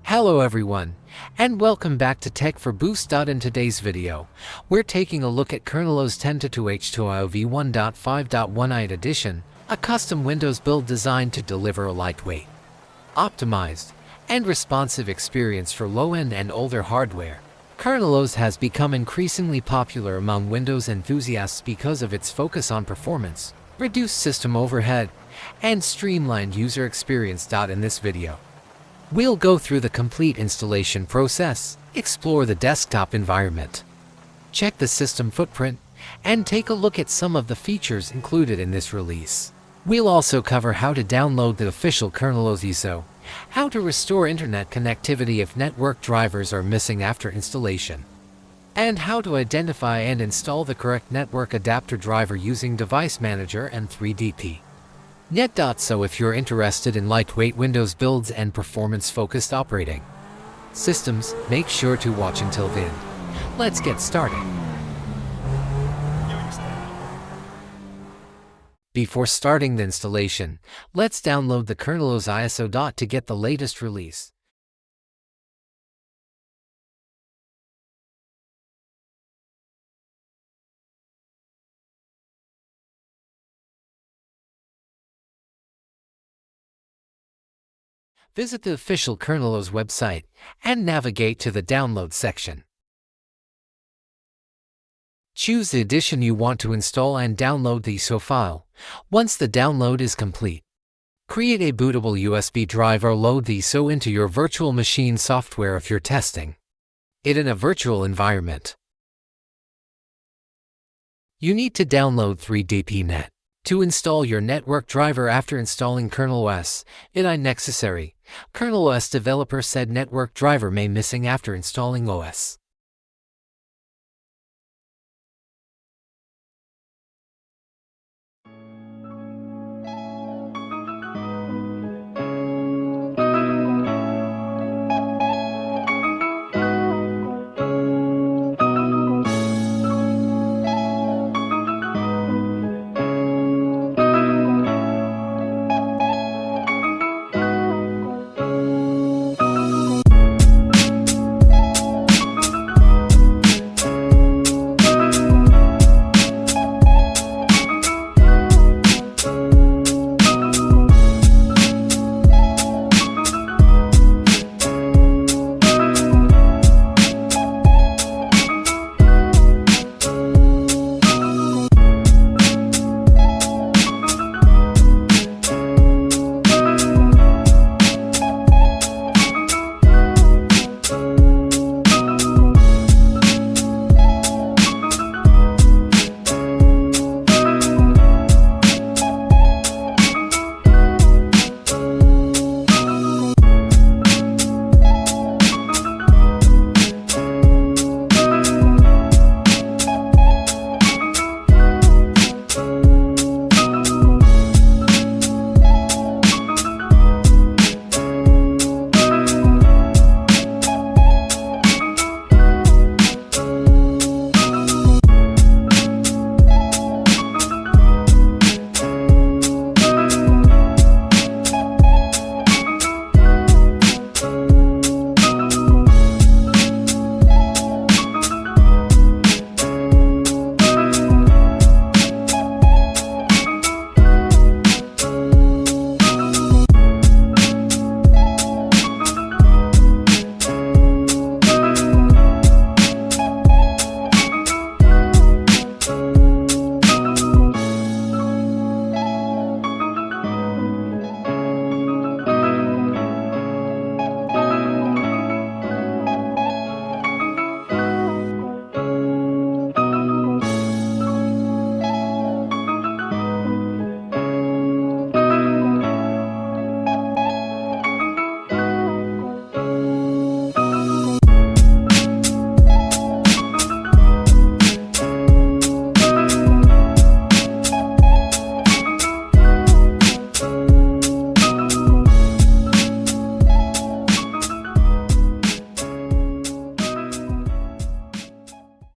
Hello everyone, and welcome back to Tech for Boost. In today's video, we're taking a look at KernelOS 22H2 AIo V1.5.1 IoT Edition, a custom Windows build designed to deliver a lightweight, optimized, and responsive experience for low-end and older hardware. KernelOS has become increasingly popular among Windows enthusiasts because of its focus on performance, reduced system overhead, and streamlined user experience. In this video, we'll go through the complete installation process, explore the desktop environment, check the system footprint, and take a look at some of the features included in this release. We'll also cover how to download the official KernelOS ISO, how to restore internet connectivity if network drivers are missing after installation, and how to identify and install the correct network adapter driver using Device Manager and 3DP. So if you're interested in lightweight Windows builds and performance-focused operating systems, make sure to watch until the end. Let's get started. Before starting the installation, let's download the KernelOS ISO. To get the latest release. Visit the official KernelOS website and navigate to the download section. Choose the edition you want to install and download the ISO file. Once the download is complete, create a bootable USB drive or load the ISO into your virtual machine software if you're testing it in a virtual environment. You need to download 3DPnet to install your network driver. After installing KernelOS, it is necessary. KernelOS developer said network driver may missing after installing OS.